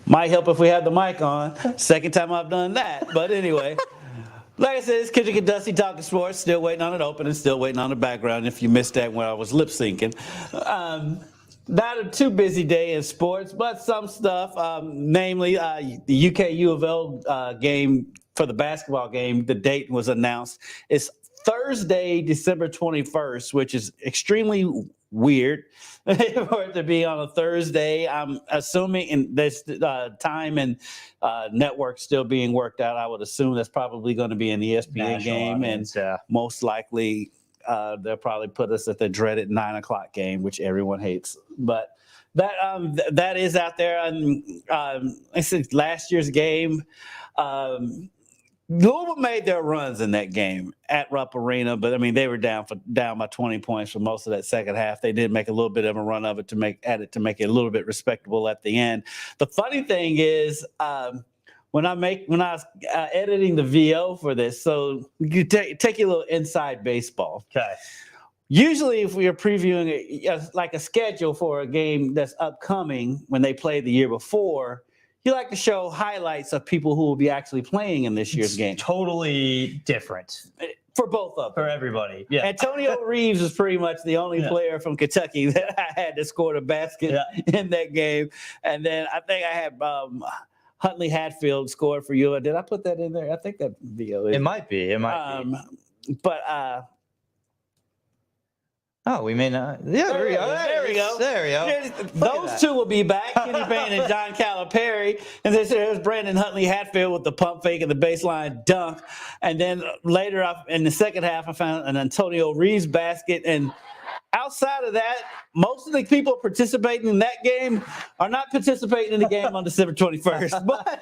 Might help if we have the mic on. Second time I've done that. But anyway, like I said, it's Kendrick and Dusty talking sports. Still waiting on it open and still waiting on the background if you missed that when I was lip syncing. Not a too busy day in sports, but some stuff, namely the UK UofL game for the basketball game. The date was announced. It's Thursday, December 21st, which is extremely weird for it to be on a Thursday. I'm assuming in this time and network still being worked out. I would assume that's probably going to be an ESPN National game, audience, and most likely they'll probably put us at the dreaded 9:00 game, which everyone hates. But that is out there. I said last year's game. Louisville made their runs in that game at Rupp Arena, but I mean they were down by 20 points for most of that second half. They did make a little bit of a run of it to make it a little bit respectable at the end. The funny thing is, when I was editing the VO for this, so you take a little inside baseball. Okay. Usually, if we are previewing like a schedule for a game that's upcoming when they played the year before, you like to show highlights of people who will be actually playing in this year's game. Totally different. For both of them. For everybody. Yeah. Antonio Reeves is pretty much the only player from Kentucky that I had to score a basket in that game. And then I think I had Huntley Hatfield scored for you. Did I put that in there? I think that video is. It might be. But oh, we may not. Yeah, there we go. There we go. Those two will be back, Kenny Payne and John Calipari. And then there's Brandon Huntley Hatfield with the pump fake and the baseline dunk. And then later in the second half, I found an Antonio Reeves basket. And outside of that, most of the people participating in that game are not participating in the game on December 21st. But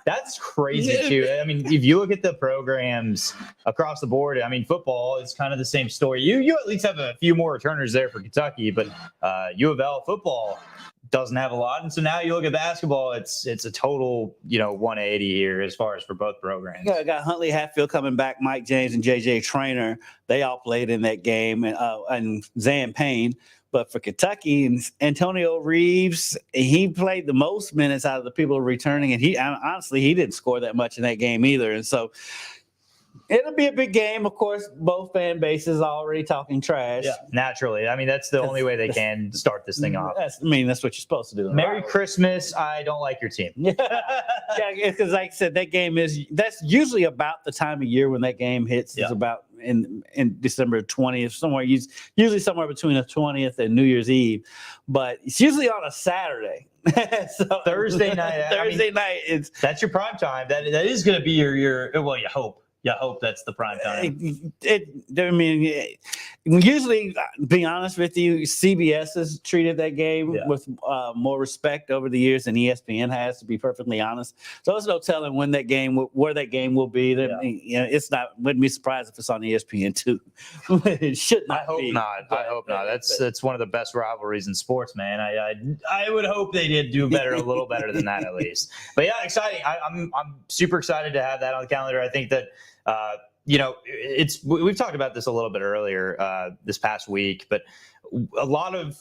that's crazy, too. I mean, if you look at the programs across the board, I mean, football is kind of the same story. You at least have a few more returners there for Kentucky, but UofL football doesn't have a lot. And so now you look at basketball, it's a total, 180 here as far as for both programs. Yeah, I got Huntley Hatfield coming back, Mike James and JJ Traynor. They all played in that game, and Zan Payne. But for Kentucky, Antonio Reeves, he played the most minutes out of the people returning, and he didn't score that much in that game either. And so it'll be a big game. Of course, both fan bases are already talking trash. Yeah, naturally. I mean, that's the only way they can start this thing off. That's what you're supposed to do. Merry Christmas. I don't like your team. Yeah, because like I said, that's usually about the time of year when that game hits. It's about in December 20th, usually somewhere between the 20th and New Year's Eve. But it's usually on a Saturday. So Thursday night. Night. That's your prime time. That is going to be your well, you hope. Yeah, I hope that's the prime time. Usually, being honest with you, CBS has treated that game with more respect over the years than ESPN has, to be perfectly honest. So there's no telling where that game will be. Wouldn't be surprised if it's on ESPN too. It should not. I hope not. I hope not. That's one of the best rivalries in sports, man. I would hope they did do better, a little better than that at least. But yeah, exciting. I'm super excited to have that on the calendar. I think that. We've talked about this a little bit earlier this past week, but a lot of,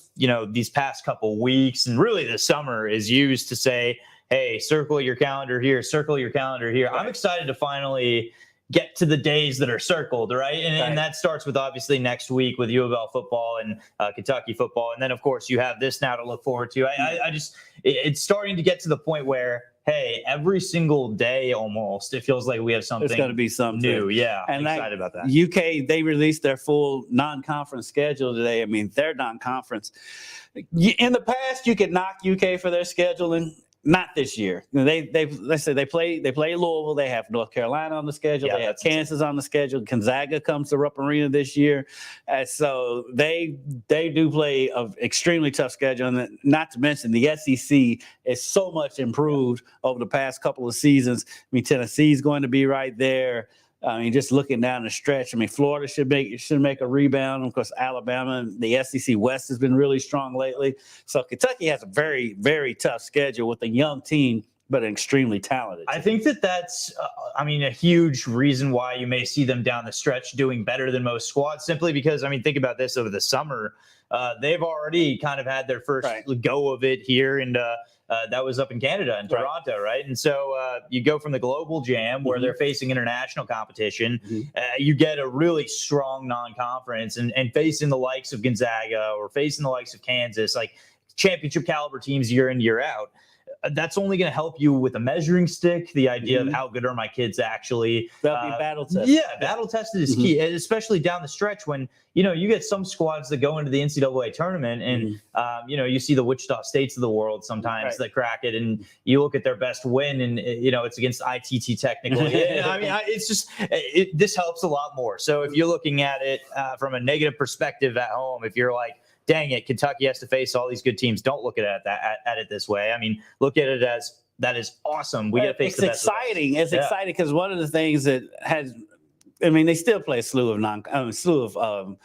these past couple weeks and really the summer is used to say, hey, circle your calendar here, circle your calendar here. Right. I'm excited to finally get to the days that are circled, right? And that starts with obviously next week with UofL football and Kentucky football. And then, of course, you have this now to look forward to. It's starting to get to the point where, hey, every single day almost, it feels like we have something. There's going to be something new. Yeah, I'm excited about that. UK, they released their full non-conference schedule today. I mean, their non-conference. In the past, you could knock UK for their scheduling. Not this year. Let's say they play Louisville. They have North Carolina on the schedule. They have Kansas on the schedule. Gonzaga comes to Rupp Arena this year. So they do play an extremely tough schedule. And not to mention the SEC is so much improved over the past couple of seasons. I mean, Tennessee's going to be right there. I mean, just looking down the stretch, I mean, Florida should make a rebound. Of course, Alabama and the SEC West has been really strong lately. So Kentucky has a very, very tough schedule with a young team, but an extremely talented team. I think that's, a huge reason why you may see them down the stretch doing better than most squads, simply because, think about this over the summer. They've already kind of had their first go of it here. And that was up in Canada in Toronto, right? And so you go from the global jam where they're facing international competition. You get a really strong non-conference and facing the likes of Gonzaga or facing the likes of Kansas, like championship caliber teams year in, year out. That's only going to help you with a measuring stick. The idea of how good are my kids actually. They'll be battle tested. Yeah, battle tested is key, especially down the stretch when, you get some squads that go into the NCAA tournament and, you see the Wichita States of the world sometimes that crack it, and you look at their best win and, it's against ITT technically. I mean, it's just, this helps a lot more. So if you're looking at it from a negative perspective at home, if you're like, dang it, Kentucky has to face all these good teams, don't look at it this way. I mean, look at it as that is awesome. We get to face the best. It's exciting because one of the things that they still play a slew of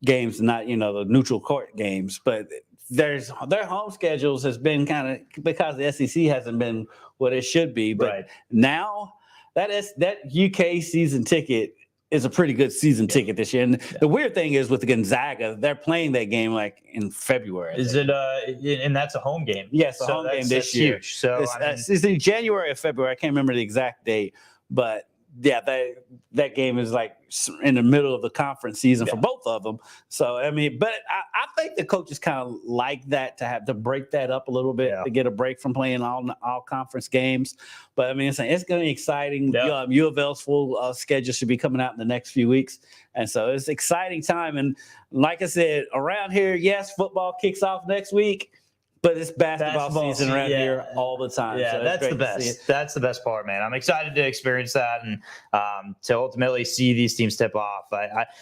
games, not the neutral court games, but their home schedules has been kind of, because the SEC hasn't been what it should be. But now that UK season ticket is a pretty good season ticket this year. And the weird thing is with the Gonzaga, they're playing that game like in February. Is it? And that's a home game. Yes, a home game this year. Huge. So it's in January or February. I can't remember the exact date, but yeah, that game is like in the middle of the conference season for both of them. So but I think the coaches kind of like that, to break that up a little bit, to get a break from playing all conference games. But it's going to be exciting. UofL's full schedule should be coming out in the next few weeks, and so it's an exciting time. And like I said, around here, yes, football kicks off next week. But it's basketball season around here all the time. Yeah, so that's the best. That's the best part, man. I'm excited to experience that and to ultimately see these teams tip off.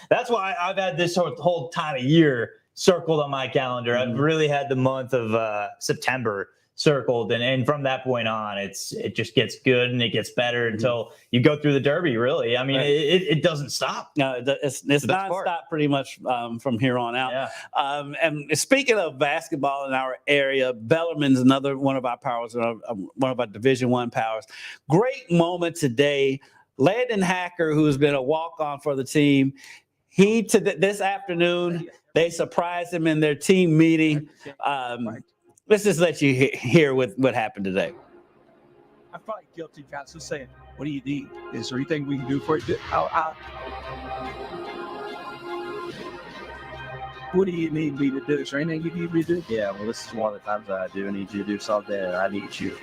That's why I've had this whole time of year circled on my calendar. I've really had the month of September circled, and from that point on, it just gets good and it gets better until you go through the Derby. Really, it doesn't stop. No, it's nonstop pretty much from here on out. Yeah. And speaking of basketball in our area, Bellarmine's another one of our powers, one of our Division I powers. Great moment today. Landon Hacker, who has been a walk-on for the team, this afternoon they surprised him in their team meeting. Let's just let you hear what happened today. I'm probably guilty, guys. Just saying, what do you need? Is there anything we can do for you? What do you need me to do? Is there anything you need me to do? Yeah, well, this is one of the times that I do need you to do something, and I need you.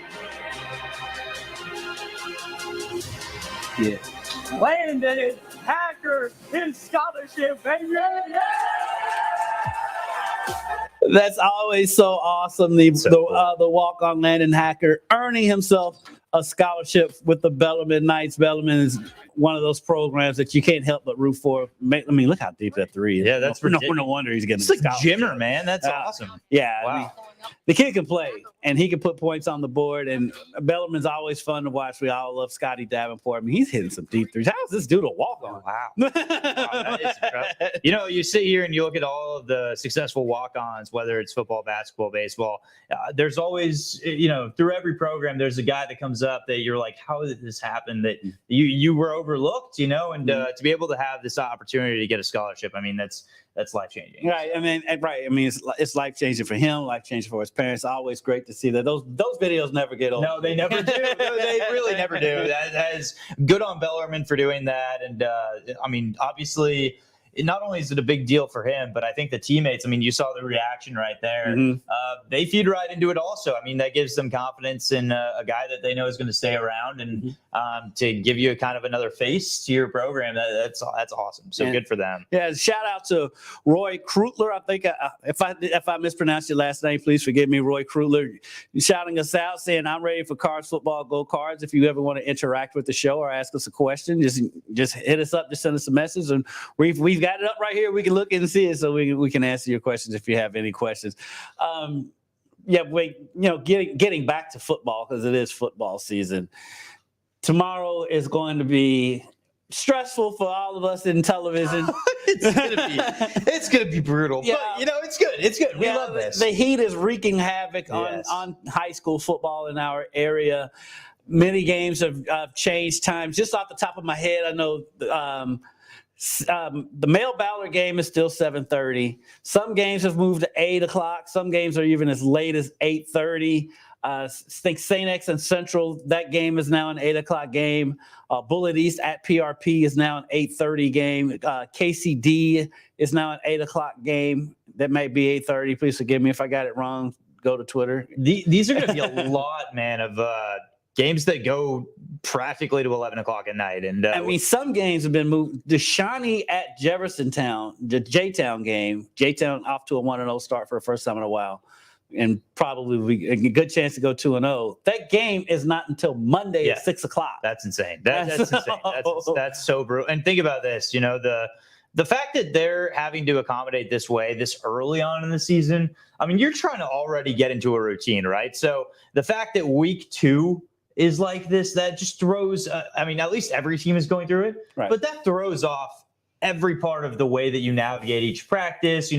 Yeah. Landon Hacker in scholarship, baby! Yeah! That's always so awesome. The walk-on Landon Hacker earning himself a scholarship with the Bellamy Knights. Bellamy is one of those programs that you can't help but root for. Look how deep that three is. Yeah, that's no wonder he's getting. It's like Jimmer, man. That's awesome. Yeah, wow. The kid can play, and he can put points on the board. And Bellarmine's always fun to watch. We all love Scotty Davenport. He's hitting some deep threes. How's this dude a walk-on? Wow. That is incredible. You sit here and you look at all of the successful walk-ons, whether it's football, basketball, baseball. There's always, through every program, there's a guy that comes up that you're like, how did this happen? That you were overlooked, and to be able to have this opportunity to get a scholarship, that's life-changing. Right. It's life-changing for him, life-changing for his parents. Always great to see that. Those videos never get old. No, they never do. No, they really never do. That is good on Bellarmine for doing that. And, obviously, not only is it a big deal for him, but I think the teammates, you saw the reaction right there. They feed right into it also. That gives them confidence in a guy that they know is going to stay around and to give you a kind of another face to your program. That's awesome. So good for them. Yeah, shout out to Roy Krutler. I think if I mispronounced your last name, please forgive me, Roy Krutler, shouting us out, saying, I'm ready for Cards Football, Go Cards. If you ever want to interact with the show or ask us a question, just hit us up, just send us a message. And we've got it up right here. We can look and see it, so we can answer your questions if you have any questions. Getting back to football, because it is football season. Tomorrow is going to be stressful for all of us in television. It's gonna be brutal. Yeah. But it's good. It's good. We love this. The heat is wreaking havoc on high school football in our area. Many games have changed times. Just off the top of my head, I know the male Ballard game is still 7:30. Some games have moved to 8 o'clock. Some games are even as late as 8:30. I think St. X and Central, that game is now an 8 o'clock game. Bullet East at PRP is now an 8:30 game. KCD is now an 8 o'clock game. That might be 8:30. Please forgive me if I got it wrong. Go to Twitter. These are going to be a lot, man, of games that go practically to 11 o'clock at night. And I mean, some games have been moved. The Shawnee at Jeffersontown, the J-Town game. J-Town off to a 1-0 start for the first time in a while. And probably a good chance to go 2-0. That game is not until Monday at 6 o'clock. That's insane. That's insane. That's so brutal. And think about this, the fact that they're having to accommodate this way this early on in the season, I mean, you're trying to already get into a routine, right? So the fact that week 2 is like this, that just throws, at least every team is going through it, right. But that throws off every part of the way that you navigate each practice.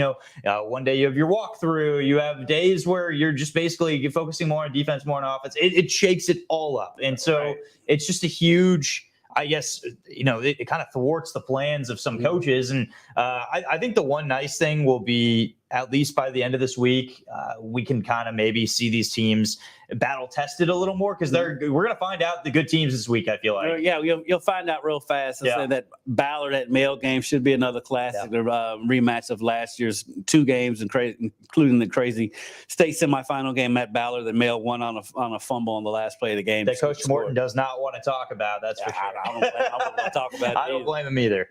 One day you have your walkthrough, you have days where you're just basically focusing more on defense, more on offense. It shakes it all up. And so It's just a huge, I guess, it kind of thwarts the plans of some coaches. And I think the one nice thing will be, at least by the end of this week, we can kind of maybe see these teams battle tested a little more, because we're going to find out the good teams this week, I feel like. Yeah, you'll find out real fast. I said that Ballard at Mail game should be another classic rematch of last year's 2 games, including the crazy state semifinal game at Ballard that Mail won on a fumble on the last play of the game. That Coach Morton does not want to talk about. That's for sure. I don't want to talk about it. I don't blame him either.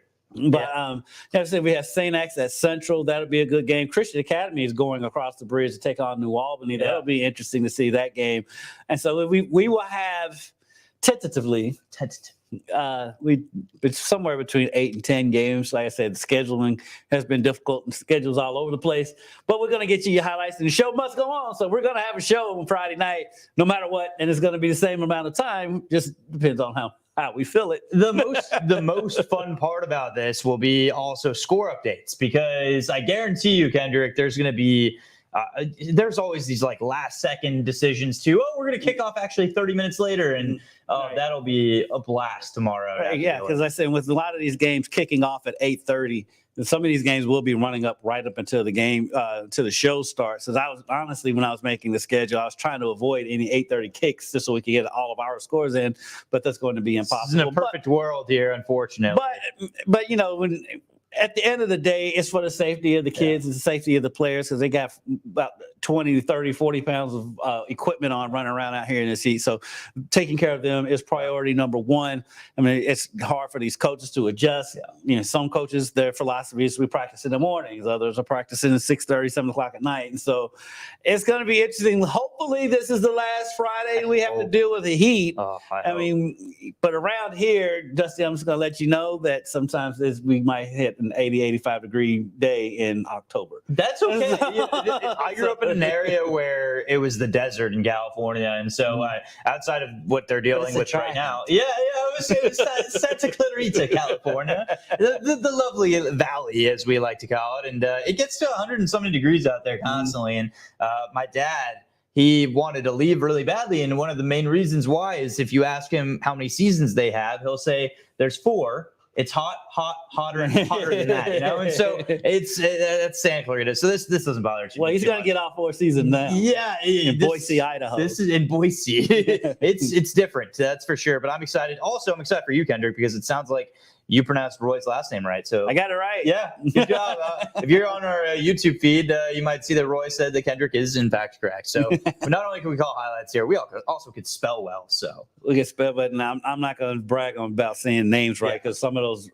But like I said, we have St. X at Central. That'll be a good game. Christian Academy is going across the bridge to take on New Albany. That'll be interesting to see that game. And so we will have tentatively it's somewhere between 8 and 10 games. Like I said, the scheduling has been difficult and schedules all over the place. But we're going to get you your highlights, and the show must go on. So we're going to have a show on Friday night, no matter what, and it's going to be the same amount of time. Just depends on how we feel it. The most fun part about this will be also score updates, because I guarantee you, Kendrick, there's going to be there's always these like last second decisions too. Oh, we're going to kick off actually 30 minutes later, and that'll be a blast tomorrow. Right, yeah, because I said with a lot of these games kicking off at 8:30. Some of these games will be running up right up until the game, till the show starts. Because I was honestly, when I was making the schedule, I was trying to avoid any 8:30 kicks just so we could get all of our scores in. But that's going to be impossible. This isn't a perfect world here, unfortunately. But when at the end of the day, it's for the safety of the kids and the safety of the players, because they got about 20, 30, 40 pounds of equipment on running around out here in this heat. So taking care of them is priority number one. I mean, it's hard for these coaches to adjust. Some coaches, their philosophy is we practice in the mornings. Others are practicing at 6:30, 7 o'clock at night. And so it's going to be interesting. Hopefully this is the last Friday we have to deal with the heat. But around here, Dusty, I'm just going to let you know that sometimes we might hit an 80, 85 degree day in October. That's okay. I grew up in an area where it was the desert in California, and so outside of what they're dealing with right now, it was Santa Clarita, California, the lovely valley, as we like to call it, and it gets to 100 and something degrees out there constantly. And my dad, he wanted to leave really badly, and one of the main reasons why is if you ask him how many seasons they have, he'll say there's 4. It's hotter and hotter than that, And so that's Santa Clarita. So this doesn't bother you. Well, he's going to get off 4 seasons now. Yeah, in Boise, Idaho. This is in Boise. It's different, that's for sure. But I'm excited. Also, I'm excited for you, Kendrick, because it sounds like you pronounced Roy's last name right. So I got it right. Yeah, good job. If you're on our YouTube feed, you might see that Roy said that Kendrick is in fact correct. So not only can we call highlights here, we also could spell well. So we can spell, but I'm not going to brag about saying names right, because some of those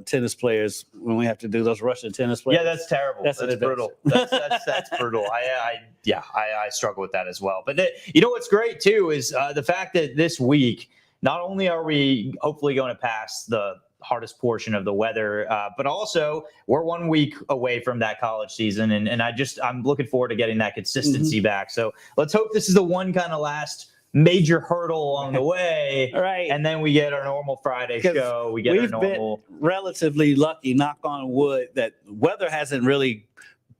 tennis players, when we have to do those Russian tennis players, that's terrible. That's brutal. That's brutal. I struggle with that as well. But what's great too is the fact that this week, not only are we hopefully going to pass the hardest portion of the weather, but also we're 1 week away from that college season, and I'm looking forward to getting that consistency back. So let's hope this is the one kind of last major hurdle along the way, right? And then we get our normal Friday show. We've been relatively lucky, knock on wood, that weather hasn't really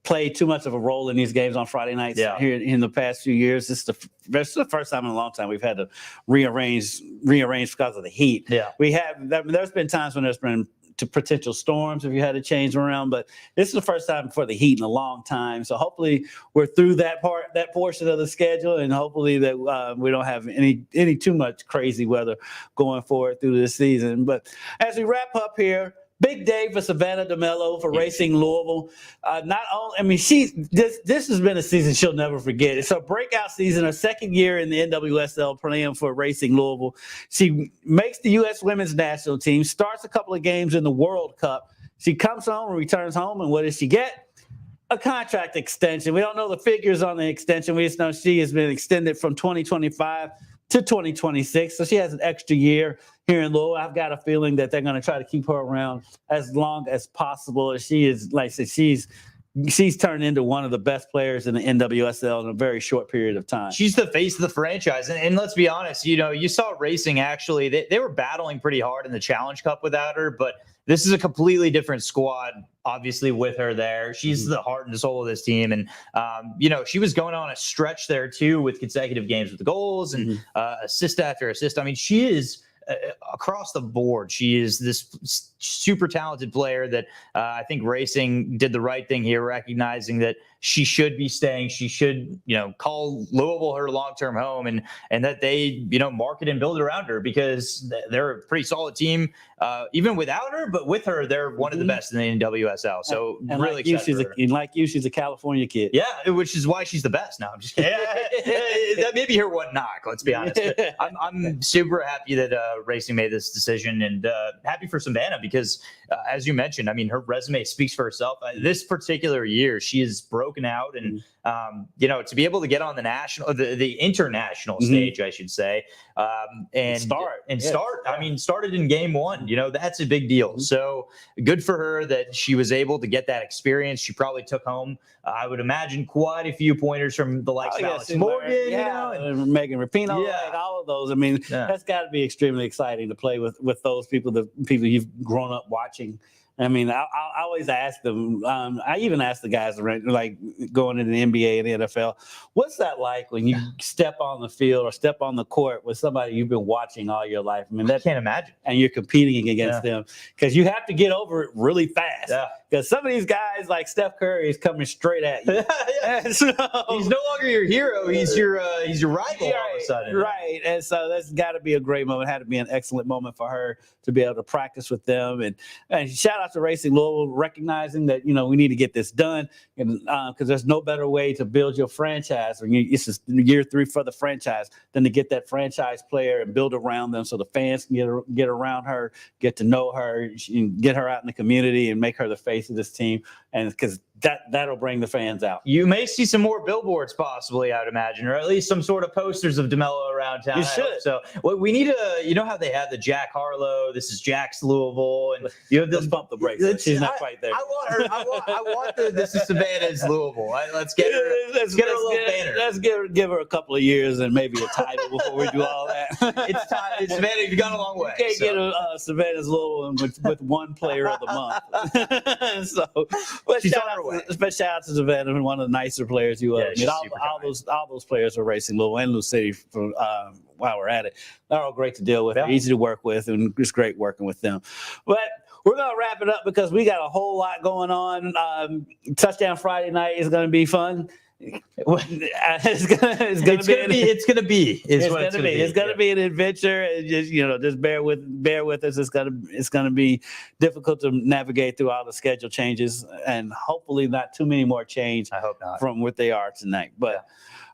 played too much of a role in these games on Friday nights here in the past few years. This is the first time in a long time we've had to rearrange because of the heat. Yeah, there's been times when there's been to potential storms if you had to change around. But this is the first time for the Heat in a long time. So hopefully we're through that portion of the schedule, and hopefully that we don't have any too much crazy weather going forward through this season. But as we wrap up here, big day for Savannah DeMelo for Racing Louisville. Not only, I mean, this has been a season she'll never forget. It's a breakout season, her second year in the NWSL playing for Racing Louisville. She makes the U.S. women's national team, starts a couple of games in the World Cup. She comes home and returns home, and what does she get? A contract extension. We don't know the figures on the extension. We just know she has been extended from 2025 to 2026. So she has an extra year here in Louisville. I've got a feeling that they're going to try to keep her around as long as possible. She is, like I said, she's turned into one of the best players in the NWSL in a very short period of time. She's the face of the franchise. And let's be honest, you saw Racing actually, they were battling pretty hard in the Challenge Cup without her, but this is a completely different squad, obviously, with her there. She's the heart and soul of this team. And, she was going on a stretch there, too, with consecutive games with the goals and assist after assist. I mean, she is across the board. She is this super talented player that I think Racing did the right thing here, recognizing that she should be staying. She should, call Louisville her long-term home, and that they, market and build around her, because they're a pretty solid team, even without her. But with her, they're one of the best in the NWSL. So and really like you, she's a California kid. Yeah, which is why she's the best. No, I'm just kidding. That may be her one knock. Let's be honest. But I'm super happy that Racing made this decision, and happy for Savannah because, as you mentioned, I mean, her resume speaks for herself. This particular year, she has broken out, and to be able to get on the international stage, I should say, and start. I mean, started in game one. That's a big deal. So good for her that she was able to get that experience. She probably took home, I would imagine, quite a few pointers from the likes of Alex Morgan, and Megan Rapinoe, all of those. I mean, that's got to be extremely exciting to play with those people, the people you've grown up watching. I mean, I always ask them. I even ask the guys like going into the NBA and the NFL, what's that like when you step on the field or step on the court with somebody you've been watching all your life? I mean, I can't imagine. And you're competing against them because you have to get over it really fast. Yeah. Because some of these guys, like Steph Curry, is coming straight at you. So, he's no longer your hero. He's your rival all of a sudden. Right. And so that's got to be a great moment. Had to be an excellent moment for her to be able to practice with them. And shout out to Racing Louisville, recognizing that, we need to get this done. And because there's no better way to build your franchise, or this is year 3 for the franchise, than to get that franchise player and build around them so the fans can get around her, get to know her, get her out in the community and make her the face of this team. And because that'll bring the fans out. You may see some more billboards possibly, I would imagine, or at least some sort of posters of DeMelo around town. You should. So what we need to, how they have the Jack Harlow, this is Jack's Louisville, and you have this. Let's bump the brakes. She's not quite there. I want her. I want the this is Savannah's Louisville. Let's get her. Let's get her a little banner. Let's give her a couple of years and maybe a title before we do all that. It's time. Savannah, you've gone a long way. You can't get a Savannah's Louisville with one player of the month. So, but she's on her way. But shout out to Savannah, one of the nicer players you are. Yeah, all those players are Racing Louisville and Lou City while we're at it. They're all great to deal with, easy to work with, and it's great working with them. But we're going to wrap it up because we got a whole lot going on. Touchdown Friday night is going to be fun. It's gonna be an adventure. And just bear with us. It's gonna be difficult to navigate through all the schedule changes, and hopefully not too many more change. I hope not. From what they are tonight. But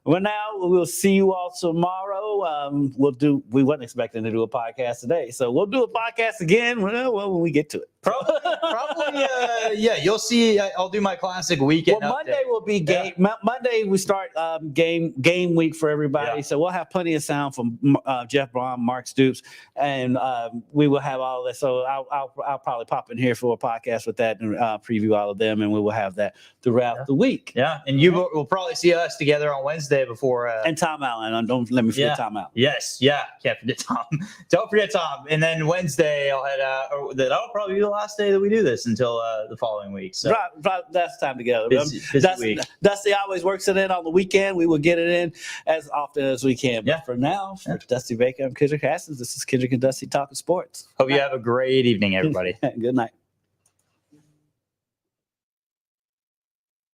well, now we'll see you all tomorrow. We wasn't expecting to do a podcast today, so we'll do a podcast again when we get to it. Probably, you'll see. I'll do my classic weekend. Well, Monday will be game. Yeah. Monday we start game week for everybody, so we'll have plenty of sound from Jeff Braun, Mark Stoops, and we will have all of that. So I'll probably pop in here for a podcast with that and preview all of them, and we will have that throughout the week. Yeah, and you will probably see us together on Wednesday before. And Tom Allen, don't let me forget Tom Allen. Yes, can't forget Tom. Don't forget Tom. And then Wednesday I'll head out. That'll probably be the last day that we do this until the following week. So that's time together. Busy week. Dusty always works it in on the weekend. We will get it in as often as we can. But for now, for Dusty Baker, I'm Kendrick Haskins. This is Kendrick and Dusty talking sports. Hope you have a great evening, everybody. Good night.